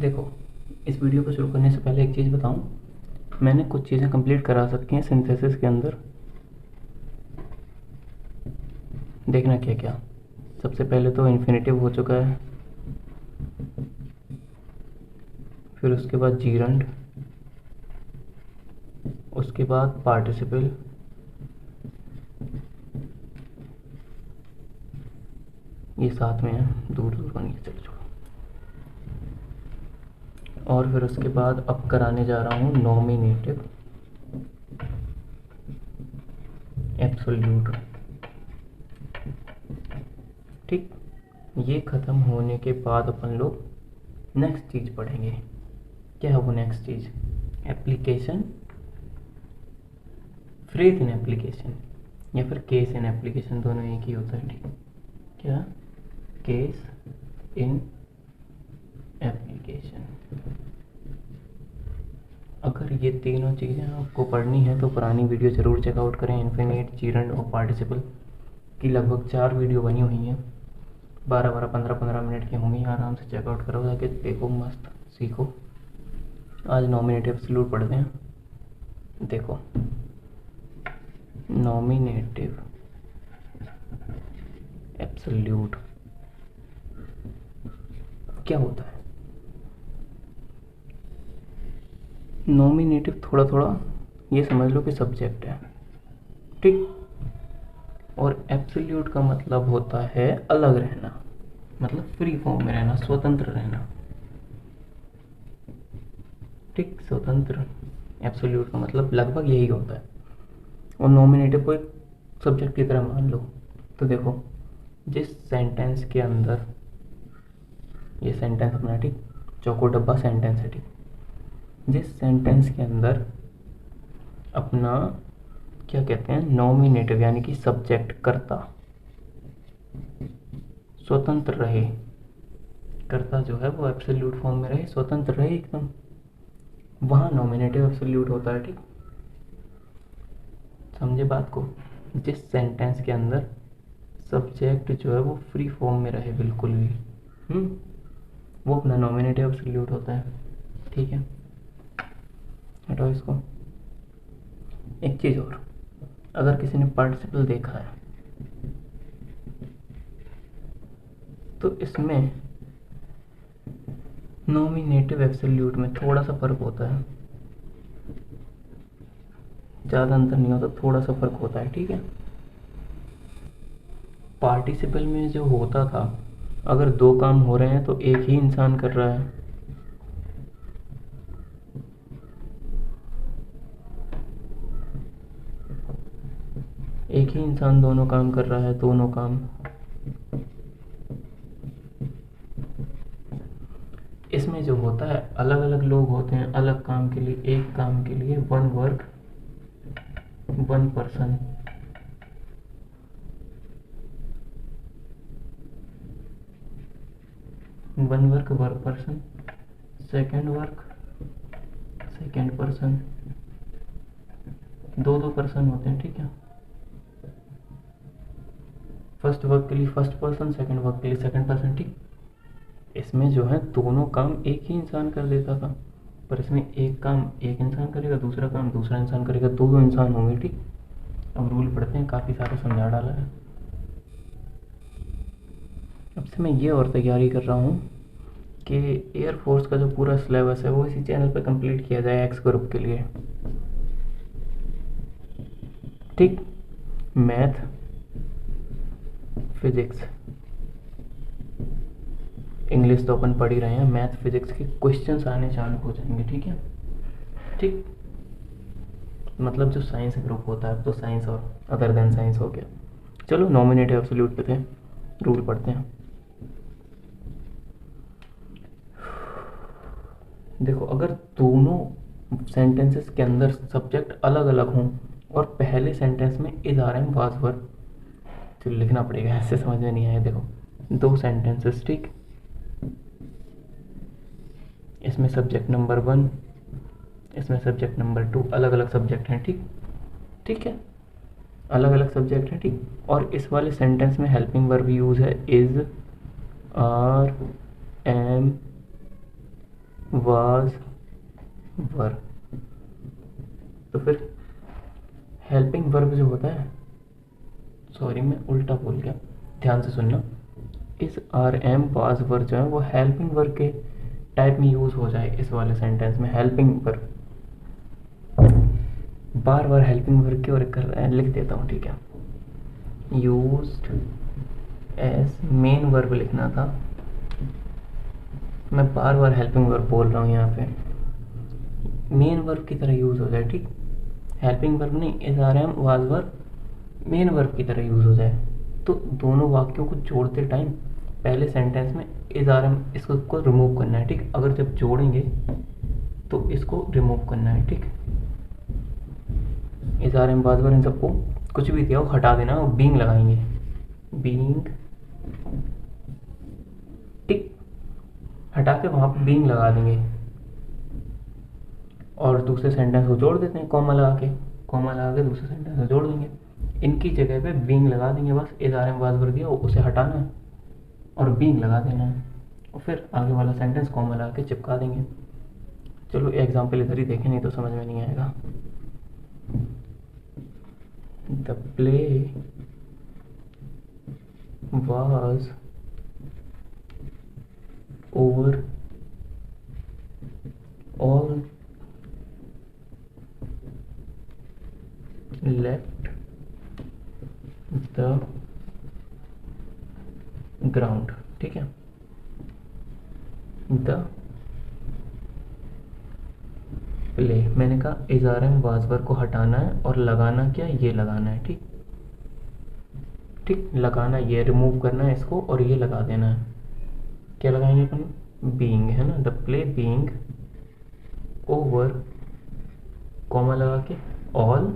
देखो, इस वीडियो को शुरू करने से पहले एक चीज़ बताऊं। मैंने कुछ चीज़ें कंप्लीट करा सकती हैं सिंथेसिस के अंदर। देखना क्या क्या। सबसे पहले तो इन्फिनेटिव हो चुका है, फिर उसके बाद जीरंड, उसके बाद पार्टिसिपल, ये साथ में है, दूर दूर बन के चले छोड़ो। और फिर उसके बाद अब कराने जा रहा हूँ नॉमिनेटिव एब्सोल्यूट। ठीक, ये ख़त्म होने के बाद अपन लोग नेक्स्ट चीज़ पढ़ेंगे। क्या है वो next cheese? Application, phrase in application या फिर केस इन एप्लीकेशन, दोनों एक ही होता है। ठीक, क्या? Case in application. अगर ये तीनों चीज़ें आपको पढ़नी है तो पुरानी वीडियो ज़रूर चेकआउट करें। इन्फिनिट, जीरंड और पार्टिसिपल की लगभग 4 वीडियो बनी हुई हैं, 12-12, 15-15 मिनट की होंगी। आराम से चेकआउट करो, जाके देखो, मस्त सीखो। आज नॉमिनेटिव एब्सोल्यूट पढ़ते हैं। देखो, नॉमिनेटिव एब्सोल्यूट क्या होता है? नॉमिनेटिव थोड़ा थोड़ा ये समझ लो कि सब्जेक्ट है, ठीक। और एब्सोल्यूट का मतलब होता है अलग रहना, मतलब फ्री फॉर्म में रहना, स्वतंत्र रहना। ठीक, स्वतंत्र। एब्सोल्यूट का मतलब लगभग यही होता है। और नॉमिनेटिव को एक सब्जेक्ट की तरह मान लो। तो देखो, जिस सेंटेंस के अंदर, ये सेंटेंस अपना, ठीक, चौको डब्बा सेंटेंस है, ठीक। जिस सेंटेंस के अंदर अपना क्या कहते हैं, नॉमिनेटिव यानी कि सब्जेक्ट, कर्ता स्वतंत्र रहे, कर्ता जो है वो एब्सोल्यूट फॉर्म में रहे, स्वतंत्र रहे एकदम, वहाँ नॉमिनेटिव एब्सोल्यूट होता है। ठीक, समझे बात को? जिस सेंटेंस के अंदर सब्जेक्ट जो है वो फ्री फॉर्म में रहे बिल्कुल भी, वो अपना नॉमिनेटिव एब्सोल्यूट होता है। ठीक है, हटाओ इसको। एक चीज़ और, अगर किसी ने पार्टिसिपल देखा है तो इसमें नॉमिनेटिव एब्सोल्यूट में थोड़ा सा फर्क होता है, ज़्यादा अंतर नहीं होता, थोड़ा सा फर्क होता है। ठीक है, पार्टिसिपल में जो होता था, अगर 2 काम हो रहे हैं तो एक ही इंसान कर रहा है। एक ही इंसान दोनों काम कर रहा है, दोनों काम। इसमें जो होता है, अलग अलग लोग होते हैं अलग काम के लिए। एक काम के लिए one work, one person. One work, one person. Second work, second person. 2-2 person होते हैं। ठीक है, फर्स्ट वर्क के लिए फर्स्ट पर्सन, सेकेंड वर्क के लिए सेकेंड पर्सन। ठीक, इसमें जो है दोनों काम एक ही इंसान कर देता था, पर इसमें एक काम एक इंसान करेगा, दूसरा काम दूसरा इंसान करेगा, 2 इंसान होंगे। ठीक, अब रूल पढ़ते हैं, काफ़ी सारा समझा डाला है। अब से मैं ये और तैयारी कर रहा हूँ कि एयरफोर्स का जो पूरा सिलेबस है वो इसी चैनल पे कंप्लीट किया जाए एक्स ग्रुप के लिए। ठीक, मैथ, फिजिक्स, इंग्लिश तो अपन पढ़ ही रहे हैं, मैथ फिजिक्स के क्वेश्चंस आने चालू हो जाएंगे। ठीक है, ठीक, मतलब जो साइंस ग्रुप होता है, तो साइंस और अदर देन साइंस हो गया। चलो नॉमिनेटिव एब्सोल्यूट पे थे, रूल पढ़ते हैं। देखो, अगर दोनों सेंटेंसेस के अंदर सब्जेक्ट अलग अलग हों और पहले सेंटेंस में is are am was were, तो लिखना पड़ेगा, ऐसे समझ में नहीं आया। देखो, 2 सेंटेंसेस, ठीक, इसमें सब्जेक्ट नंबर 1, इसमें सब्जेक्ट नंबर 2, अलग अलग सब्जेक्ट हैं। ठीक, ठीक है, अलग अलग सब्जेक्ट हैं। ठीक, और इस वाले सेंटेंस में हेल्पिंग वर्ब यूज़ है is, are, am, was were. तो फिर हेल्पिंग वर्ब जो होता है, सॉरी मैं उल्टा बोल गया, ध्यान से सुनना, इस आर एम वाज वर जो है वो हेल्पिंग वर्ब के टाइप में यूज़ हो जाए इस वाले सेंटेंस में। हेल्पिंग वर्ब, बार बार हेल्पिंग वर्ब की और लिख देता हूँ, ठीक है। यूज्ड एज मेन वर्ब लिखना था, मैं बार बार हेल्पिंग वर्ब बोल रहा हूँ यहाँ पे, मेन वर्ब की तरह यूज़ हो जाए, ठीक। हेल्पिंग वर्ब नहीं, is are am was verb main verb की तरह यूज़ हो जाए। तो दोनों वाक्यों को जोड़ते टाइम पहले सेंटेंस में इज आर एम इसको रिमूव करना है, ठीक। अगर जब जोड़ेंगे तो इसको रिमूव करना है, ठीक। Is are am was verb इन सबको कुछ भी दिया हो हटा देना और बीइंग लगाएंगे, बीइंग, ठीक। हटा के वहाँ पर बीइंग लगा देंगे और दूसरे सेंटेंस को जोड़ देते हैं कॉमा लगा के, कॉमा लगा के दूसरे सेंटेंस को जोड़ देंगे। इनकी जगह पे बीइंग लगा देंगे, बस is are am was verb दिया उसे हटाना है और बीइंग लगा देना है और फिर आगे वाला सेंटेंस कॉमा लगा के चिपका देंगे। चलो एग्जाम्पल इधर ही देखें, नहीं तो समझ में नहीं आएगा। The play was over all left the ground, ठीक है। द प्ले, मैंने कहा is are am was verb को हटाना है और लगाना क्या, ये लगाना है, ठीक। ठीक, लगाना ये, रिमूव करना है इसको और ये लगा देना है। क्या लगाएंगे अपन, बीइंग है ना, the play being over comma लगा के ऑल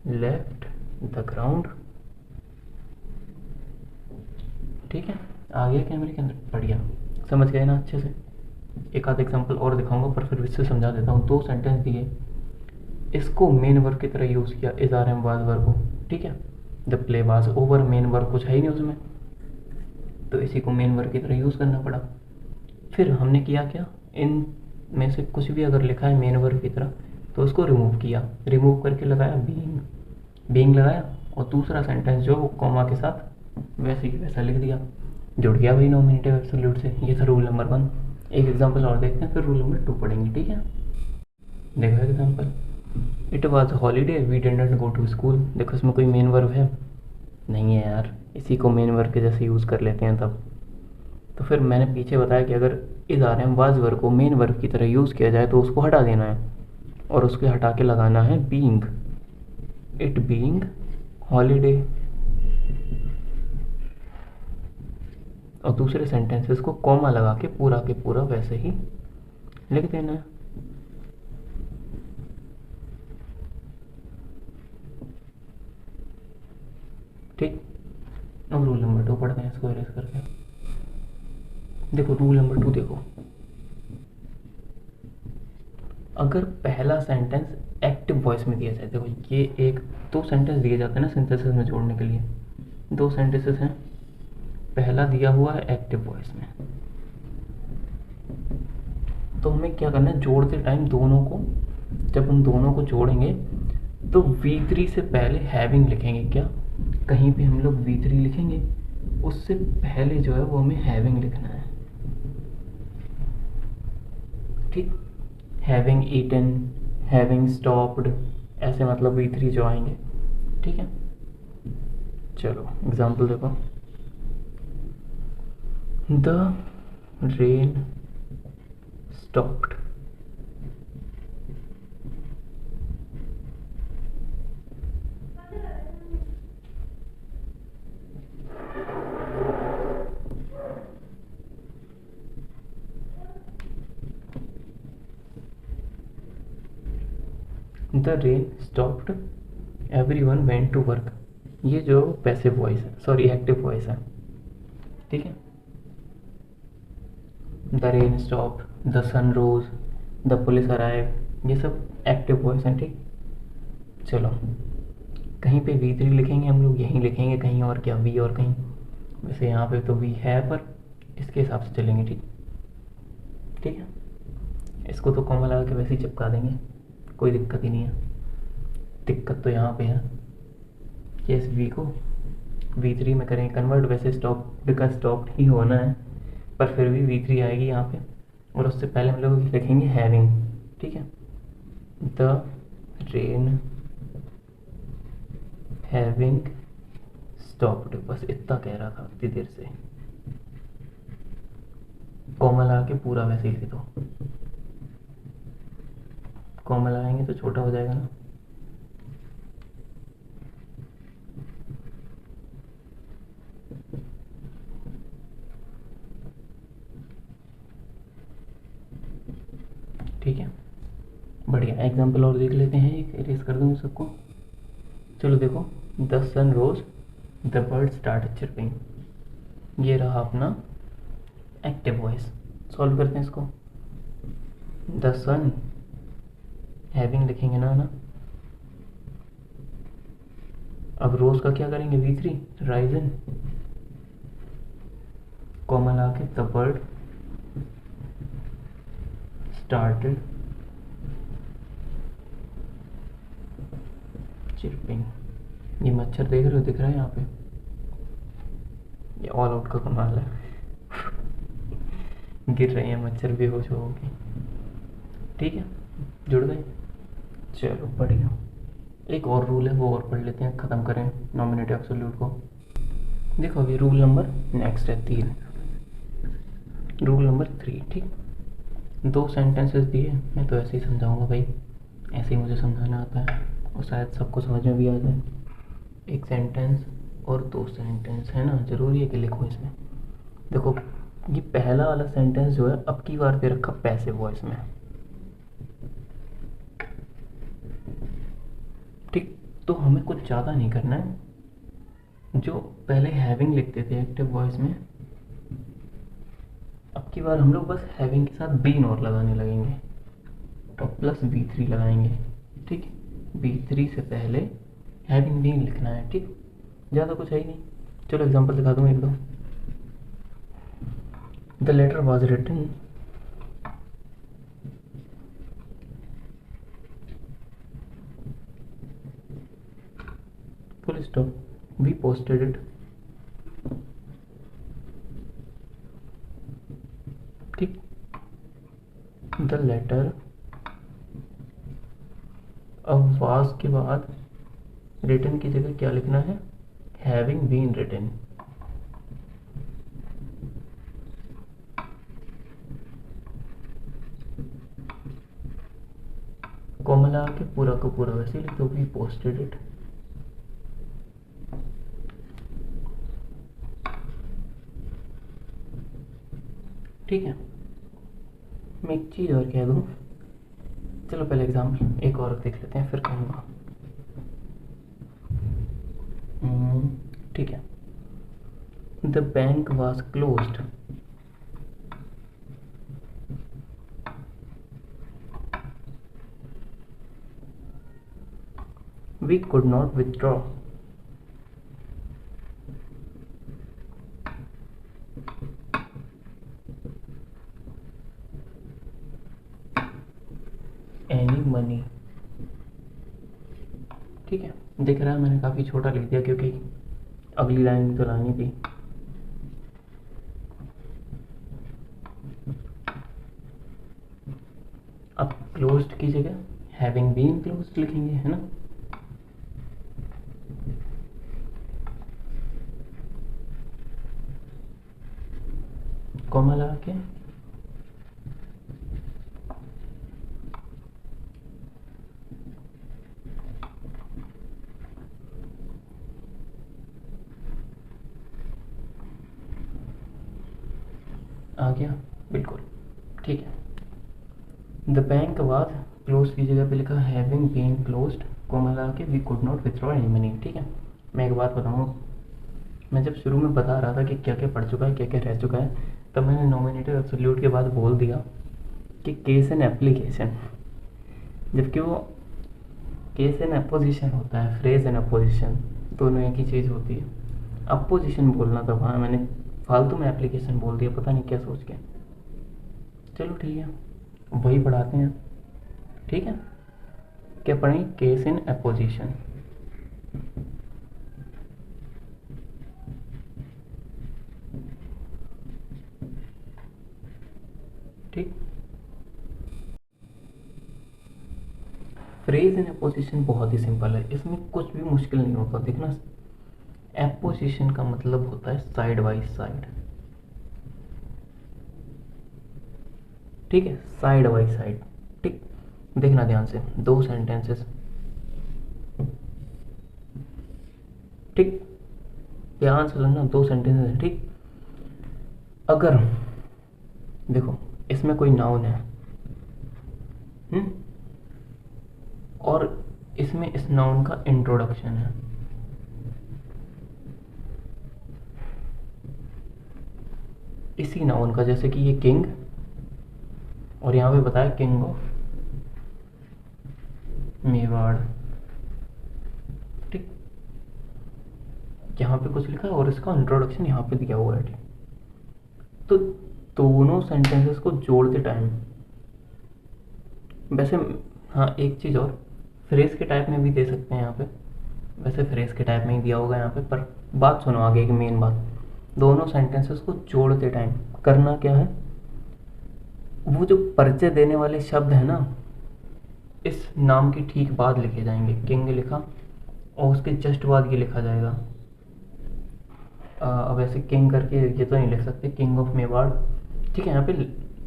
लेफ्ट द ग्राउंड, ठीक है। आ गया कैमरे के अंदर, बढ़िया, समझ गए ना अच्छे से। एक आध एग्जांपल और दिखाऊंगा पर फिर इससे समझा देता हूँ। दो सेंटेंस दिए, इसको मेन वर्ब की तरह यूज़ किया is are am was verb को, ठीक है। The play was over, main verb कुछ है ही नहीं उसमें, तो इसी को मेन वर्ब की तरह यूज़ करना पड़ा। फिर हमने किया क्या, इन में से कुछ भी अगर लिखा है मेन वर्ब की तरह तो उसको रिमूव किया, रिमूव करके लगाया बीइंग, बीइंग लगाया और दूसरा सेंटेंस जो वो कॉमा के साथ वैसे ही वैसा लिख दिया, जुड़ गया भाई नॉमिनेटिव एब्सोल्यूट से। ये था रूल नंबर 1। एक एग्जांपल और देखते हैं फिर रूल नंबर 2 पढ़ेंगे, ठीक है। देखो example, it was holiday we didn't go to school. देखो इसमें कोई मेन वर्ब है नहीं है यार, इसी को मेन वर्ब के जैसे यूज़ कर लेते हैं तब। तो फिर मैंने पीछे बताया कि अगर is are am was verb को मेन वर्ब की तरह यूज़ किया जाए तो उसको हटा देना है और उसके हटा के लगाना है बीइंग, इट बीइंग हॉलीडे, और दूसरे सेंटेंसेस को कॉमा लगा के पूरा वैसे ही लिख देना है। ठीक, अब रूल नंबर 2 पढ़ते हैं, इसको इरेज करके। देखो रूल नंबर 2 देखो, अगर पहला सेंटेंस एक्टिव वॉइस में दिया जाए, देखो ये एक दो सेंटेंस दिए जाते हैं ना सिंथेसिस में जोड़ने के लिए, दो सेंटेंसेस हैं, पहला दिया हुआ है एक्टिव वॉइस में, तो हमें क्या करना है, जोड़ते टाइम दोनों को, जब हम दोनों को जोड़ेंगे तो V3 से पहले हैविंग लिखेंगे। क्या, कहीं पे हम लोग V3 लिखेंगे उससे पहले जो है वो हमें हैविंग लिखना है, ठीक। हैविंग ईटन, हैविंग स्टॉप्ड, ऐसे मतलब V3 जो आएंगे, ठीक है। चलो एग्जाम्पल देखो, the rain stopped, the rain stopped, everyone went to work. ये जो पैसिव वॉइस है, सॉरी एक्टिव वॉइस है, ठीक है। The rain stopped, the sun rose, the police arrive, ये सब एक्टिव वॉइस हैं, ठीक। चलो कहीं पे V3 लिखेंगे हम लोग, यहीं लिखेंगे, कहीं और क्या V और कहीं, वैसे यहाँ पे तो V है पर इसके हिसाब से चलेंगे, ठीक। ठीक है, इसको तो कॉमा लगा के वैसे ही चिपका देंगे, कोई दिक्कत ही नहीं है। दिक्कत तो यहाँ पे है कि इस वी को V3 में करेंगे कन्वर्ट, वैसे स्टॉप का स्टॉप ही होना है, पर फिर भी V3 आएगी यहाँ पे, और उससे पहले हम लोग लिखेंगे हैविंग। ठीक है, द ट्रेन हैविंग स्टॉप्ड, बस इतना कह रहा था उतनी देर से। कॉमा लगा के पूरा वैसे ही लिख दो, कॉमा लगाएंगे तो छोटा हो जाएगा ना। ठीक है, बढ़िया। एग्जाम्पल और देख लेते हैं, एक इरेज कर दूँगी सबको। चलो देखो, the sun rose the bird start chirping, ये रहा अपना एक्टिव वॉइस। सॉल्व करते हैं इसको। द सन हैविंग लिखेंगे ना, अब रोज का क्या करेंगे, V3 राइजन, कॉमा लगा के द बर्ड स्टार्टेड चिरपिंग। ये मच्छर देख रहे हो, दिख रहा है यहाँ पे, ये ऑल आउट का कमाल है। गिर रहे हैं मच्छर, बेहोश होगी। ठीक है, जुड़ गए। चलो बढ़िया। एक और रूल है, वो और पढ़ लेते हैं, ख़त्म करें नॉमिनेटिव एब्सोल्यूट को। देखो अभी रूल नंबर नेक्स्ट है 3, रूल नंबर 3। ठीक, 2 सेंटेंसेस दिए, मैं तो ऐसे ही समझाऊंगा भाई, ऐसे ही मुझे समझाना आता है और शायद सबको समझ में भी आ जाए। एक सेंटेंस और 2 सेंटेंस है ना, ज़रूरी है कि लिखो इसमें। देखो ये पहला वाला सेंटेंस जो है अब की बार दे रखा पैसिव वॉइस में। ठीक, तो हमें कुछ ज़्यादा नहीं करना है, जो पहले हैविंग लिखते थे एक्टिव वॉइस में, अब की बार हम लोग बस हैविंग के साथ बीन और लगाने लगेंगे और प्लस V3 लगाएंगे। ठीक, V3 से पहले हैविंग बीन लिखना है। ठीक, ज़्यादा कुछ है ही नहीं। चलो एग्जांपल दिखा दूँ एक दो। The letter was written full stop, we posted it. ठीक, द लेटर, अब वाज के बाद रिटन की जगह क्या लिखना है, हैविंग बीन रिटन। कॉमा लगा के पूरा का पूरा वैसे लिख दो, वी पोस्टेड इट। ठीक है, मैं एक चीज़ और कह दूँ, चलो पहले एग्जाम्पल एक और देख लेते हैं फिर कहूँगा। ठीक है, the bank was closed, we could not withdraw. Any money. ठीक है, दिख रहा है मैंने काफ़ी छोटा लिख दिया क्योंकि अगली लाइन भी तो लानी थी। अब क्लोज्ड की जगह हैविंग बीन क्लोज्ड लिखेंगे, है ना। कॉमा लगा के आ गया, बिल्कुल ठीक है। द बैंक के बाद क्लोज की जगह पे लिखा हैविंग बीन क्लोज्ड, कॉमा लगा के we could not withdraw any money. ठीक है, मैं एक बात बताऊँ, मैं जब शुरू में बता रहा था कि क्या क्या पढ़ चुका है, क्या क्या रह चुका है, तब मैंने नॉमिनेटिव एब्सोल्यूट के बाद बोल दिया कि केस एंड एप्लीकेशन, जबकि वो केस एंड अपोजिशन होता है, फ्रेज एंड अपोजिशन दोनों एक ही चीज़ होती है। अपोजिशन बोलना था वहाँ, मैंने फालतू में एप्लीकेशन बोल दिया, पता नहीं क्या सोच के। चलो ठीक है, वही पढ़ाते हैं। ठीक है, क्या पढ़ें? Case in apposition. ठीक, फ्रेज इन एपोजिशन बहुत ही सिंपल है, इसमें कुछ भी मुश्किल नहीं होता। देखना, एपोजिशन का मतलब होता है साइड बाई साइड। ठीक है, साइड बाई साइड। ठीक, देखना ध्यान से, दो सेंटेंसेस। ठीक, ध्यान से सुनना, दो सेंटेंसेस हैं। ठीक, अगर देखो इसमें कोई नाउन है, हम्म, और इसमें इस नाउन का इंट्रोडक्शन है। इसी नाउन का, जैसे कि ये किंग, और यहाँ पे बताया किंग ऑफ मेवाड़। ठीक, यहाँ पे कुछ लिखा है और इसका इंट्रोडक्शन यहाँ पे दिया हुआ है। ठीक, तो दोनों सेंटेंसेस को जोड़ते टाइम, वैसे हाँ एक चीज़ और, फ्रेज के टाइप में भी दे सकते हैं यहाँ पे। वैसे फ्रेज के टाइप में ही दिया होगा यहाँ पे, पर बात सुनो आगे की मेन बात। दोनों सेंटेंसेस को जोड़ते टाइम करना क्या है, वो जो परिचय देने वाले शब्द है ना, इस नाम के ठीक बाद लिखे जाएंगे। किंग लिखा और उसके जस्ट बाद ये लिखा जाएगा। अब ऐसे किंग करके ये तो नहीं लिख सकते, किंग ऑफ मेवाड़। ठीक है, यहाँ पे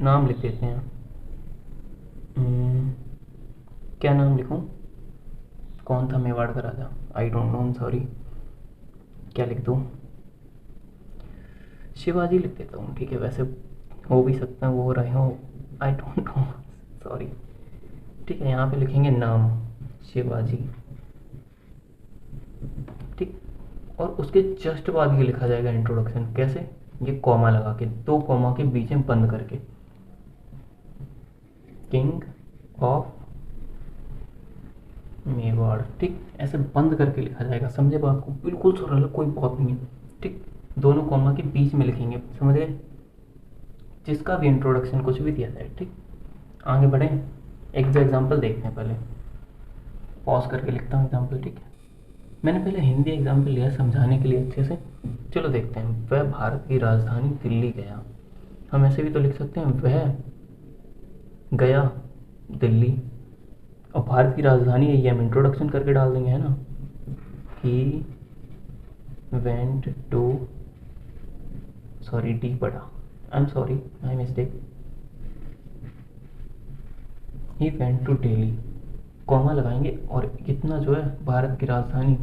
नाम लिख देते हैं। क्या नाम लिखूं? कौन था मेवाड़ का राजा? I don't know, sorry. क्या लिख दूं? शिवाजी लिख देता हूँ। ठीक है, वैसे हो भी सकता है वो रहे हो, आई डोंट नो, सॉरी। ठीक है, यहाँ पे लिखेंगे नाम शिवाजी। ठीक, और उसके जस्ट बाद ये लिखा जाएगा इंट्रोडक्शन। कैसे? ये कॉमा लगा के, दो कॉमा के बीच में बंद करके, किंग ऑफ मेवाड़। ठीक, ऐसे बंद करके लिखा जाएगा। समझे बात को? बिल्कुल सरल है, कोई बात नहीं है। ठीक, दोनों कॉमा के बीच में लिखेंगे, समझ गए? जिसका भी इंट्रोडक्शन कुछ भी दिया जाए। ठीक, आगे बढ़ें, एक दो एग्जाम्पल देखते हैं। पहले पॉज करके लिखता हूँ एग्जाम्पल। ठीक है, मैंने पहले हिंदी एग्जाम्पल लिया समझाने के लिए अच्छे से। चलो देखते हैं। वह भारत की राजधानी दिल्ली गया। हम ऐसे भी तो लिख सकते हैं, वह गया दिल्ली, और भारत की राजधानी है, ये हम इंट्रोडक्शन करके डाल देंगे, है ना। ही वेंट टू, सॉरी डी पढ़ा, I am sorry, my mistake. He went to Delhi, comma लगाएंगे, और इतना जो है भारत की राजधानी,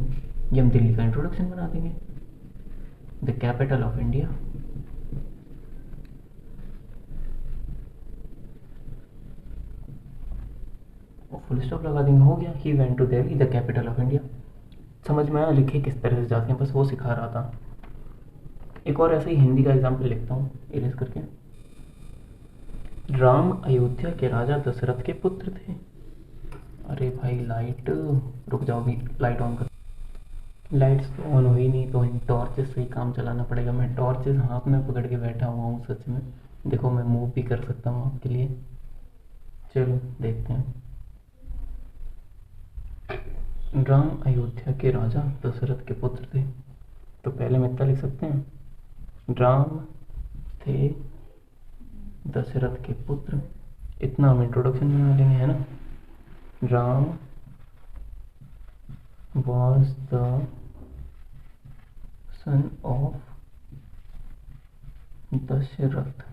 ये हम दिल्ली का इंट्रोडक्शन बना देंगे। The capital of India, full stop लगा देंगे, हो गया। He went to Delhi the capital of India. समझ में आया लिखे किस तरह से जाते हैं, बस वो सिखा रहा था। एक और ऐसे ही हिंदी का एग्जाम्पल लिखता हूँ इरेज करके। राम अयोध्या के राजा दशरथ के पुत्र थे। अरे भाई लाइट, रुक जाओ, भी लाइट ऑन कर। लाइट्स तो ऑन हुई नहीं, तो इन टॉर्चेस से ही काम चलाना पड़ेगा। मैं टॉर्चेस हाथ में पकड़ के बैठा हुआ हूँ सच में। देखो मैं मूव भी कर सकता हूँ आपके लिए। चलो देखते हैं। राम अयोध्या के राजा दशरथ के पुत्र थे, तो पहले में इतना लिख सकते हैं, राम थे दशरथ के पुत्र। इतना हम इंट्रोडक्शन बना लेंगे, है ना। Ram was the son of Dasharath,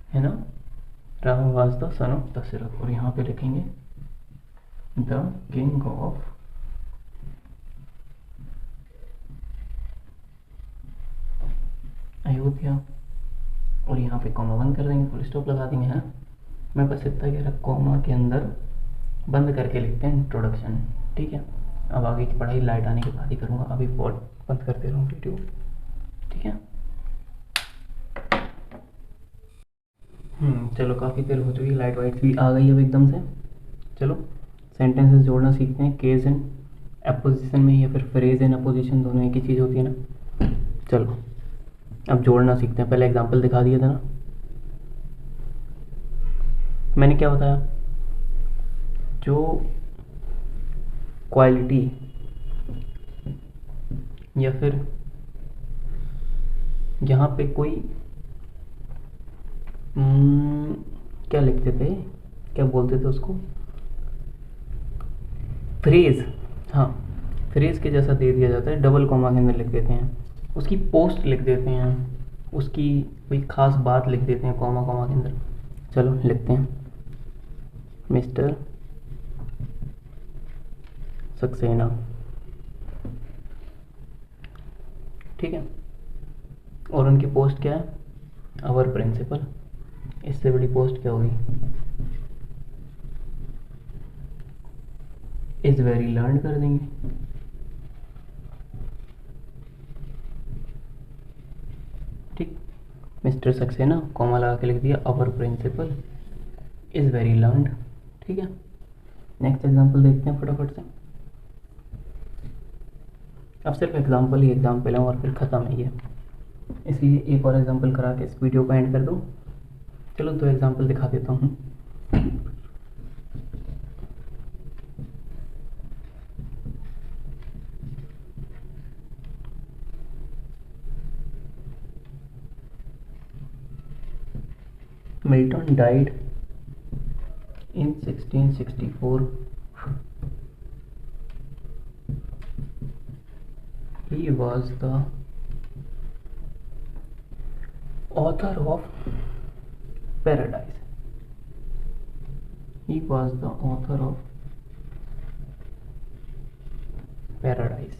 है ना। Ram was the son of Dasharath, और यहाँ पे लिखेंगे द किंग ऑफ अयोध्या, और यहाँ पे कॉमा बंद कर देंगे, फुल स्टॉप लगा देंगे, है ना। मैं बस इतना कह रहा, कॉमा के अंदर बंद करके लिखते हैं इंट्रोडक्शन। ठीक है, अब आगे की पढ़ाई लाइट आने के बाद ही करूँगा, अभी बंद कर दे रहा हूँ वीडियो। ठीक है, चलो काफ़ी देर हो चुकी, लाइट वाइट भी आ गई अब एकदम से। चलो सेंटेंसेस जोड़ना सीखते हैं, केस इन एपोजिशन में, या फिर फ्रेज इन अपोजिशन, दोनों एक ही चीज़ होती है ना। चलो अब जोड़ना सीखते हैं। पहले एग्जांपल दिखा दिया था ना, मैंने क्या बताया, जो क्वालिटी या फिर यहाँ पे कोई क्या लिखते थे, क्या बोलते थे उसको, फ्रेज, हाँ फ्रेज के जैसा दे दिया जाता है, डबल कॉमा के अंदर लिख देते हैं, उसकी पोस्ट लिख देते हैं, उसकी कोई ख़ास बात लिख देते हैं कॉमा कॉमा के अंदर। चलो लिखते हैं मिस्टर सक्सेना, ठीक है, और उनकी पोस्ट क्या है, आवर प्रिंसिपल। इससे बड़ी पोस्ट क्या होगी, इज़ वेरी लर्न कर देंगे। ठीक, मिस्टर सक्सेना कॉमा लगा के लिख दिया, our principal is very learn. ठीक है, नेक्स्ट एग्जांपल देखते हैं फटाफट से। अब सिर्फ एग्जांपल ही एग्जांपल है और फिर ख़त्म है ये, इसलिए एक और एग्जांपल करा के इस वीडियो को एंड कर दूँ। चलो 2 एग्जांपल दिखा देता हूँ। Milton died in 1664. He was the author of Paradise. He was the author of Paradise.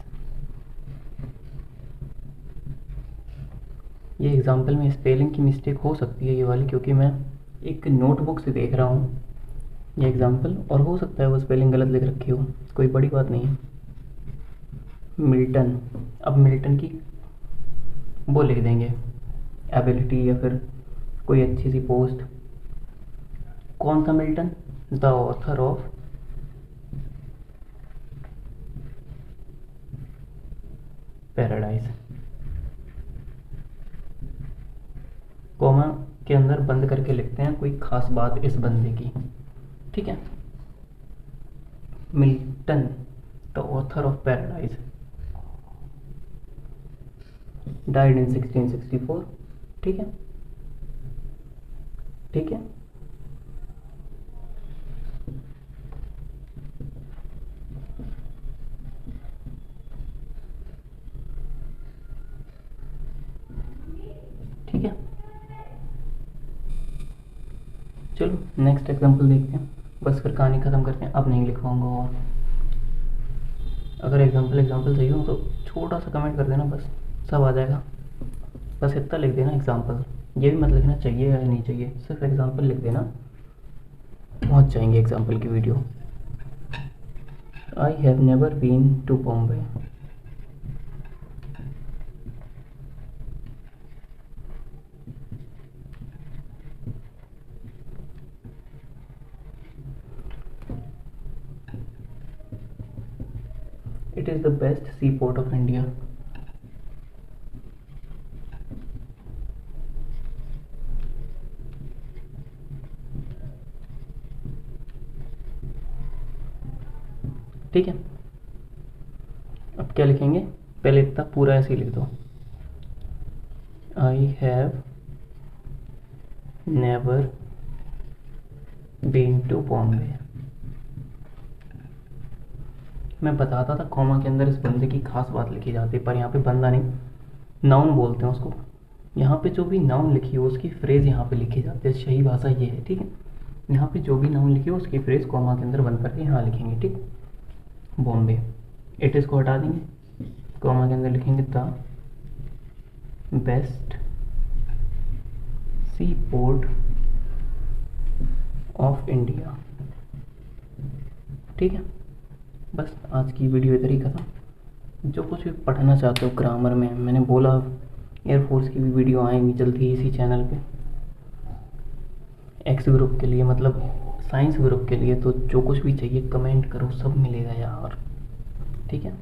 ये एग्जाम्पल में स्पेलिंग की मिस्टेक हो सकती है ये वाली, क्योंकि मैं एक नोटबुक से देख रहा हूँ ये एग्जाम्पल, और हो सकता है वो स्पेलिंग गलत लिख रखी हो, कोई बड़ी बात नहीं है। मिल्टन, अब मिल्टन की वो लिख देंगे एबिलिटी या फिर कोई अच्छी सी पोस्ट। कौन सा Milton, the author of paradise, comma के अंदर बंद करके लिखते हैं कोई खास बात इस बंदे की, ठीक है। Milton the author of paradise died in 1664, ठीक है, ठीक है। ठीक है, चलो नेक्स्ट एग्जांपल देखते हैं, बस फिर कहानी ख़त्म करते हैं, अब नहीं लिखवाऊंगा। और अगर एग्जांपल सही हो तो छोटा सा कमेंट कर देना, बस सब आ जाएगा। बस इतना लिख देना एग्जांपल, ये भी मत लिखना चाहिए या नहीं चाहिए, सिर्फ एग्जांपल लिख देना, पहुंच जाएंगे एग्जांपल की video. I have never been to Bombay. It is the best seaport of India. ठीक है, अब क्या लिखेंगे, पहले इतना पूरा ऐसे ही लिख दो, I have never been to Bombay. मैं बताता था कॉमा के अंदर इस बंदे की खास बात लिखी जाती है, पर यहाँ पे बंदा नहीं, नाउन बोलते हैं उसको। यहाँ पे जो भी नाउन लिखी हो उसकी फ्रेज यहाँ पे लिखी जाती है, सही भाषा ये है, ठीक है। यहाँ पे जो भी नाउन लिखी हो उसकी फ्रेज कॉमा के अंदर बंद करके यहाँ लिखेंगे, ठीक। बॉम्बे, इट इज़ को हटा देंगे, कॉमा के अंदर लिखेंगे the best sea port of India, ठीक है। बस आज की वीडियो इधर ही खत्म। जो कुछ भी पढ़ना चाहते हो ग्रामर में, मैंने बोला एयरफोर्स की भी वीडियो आएंगी जल्दी ही इसी चैनल पे, एक्स ग्रुप के लिए, मतलब साइंस ग्रुप के लिए, तो जो कुछ भी चाहिए कमेंट करो, सब मिलेगा यार, ठीक है।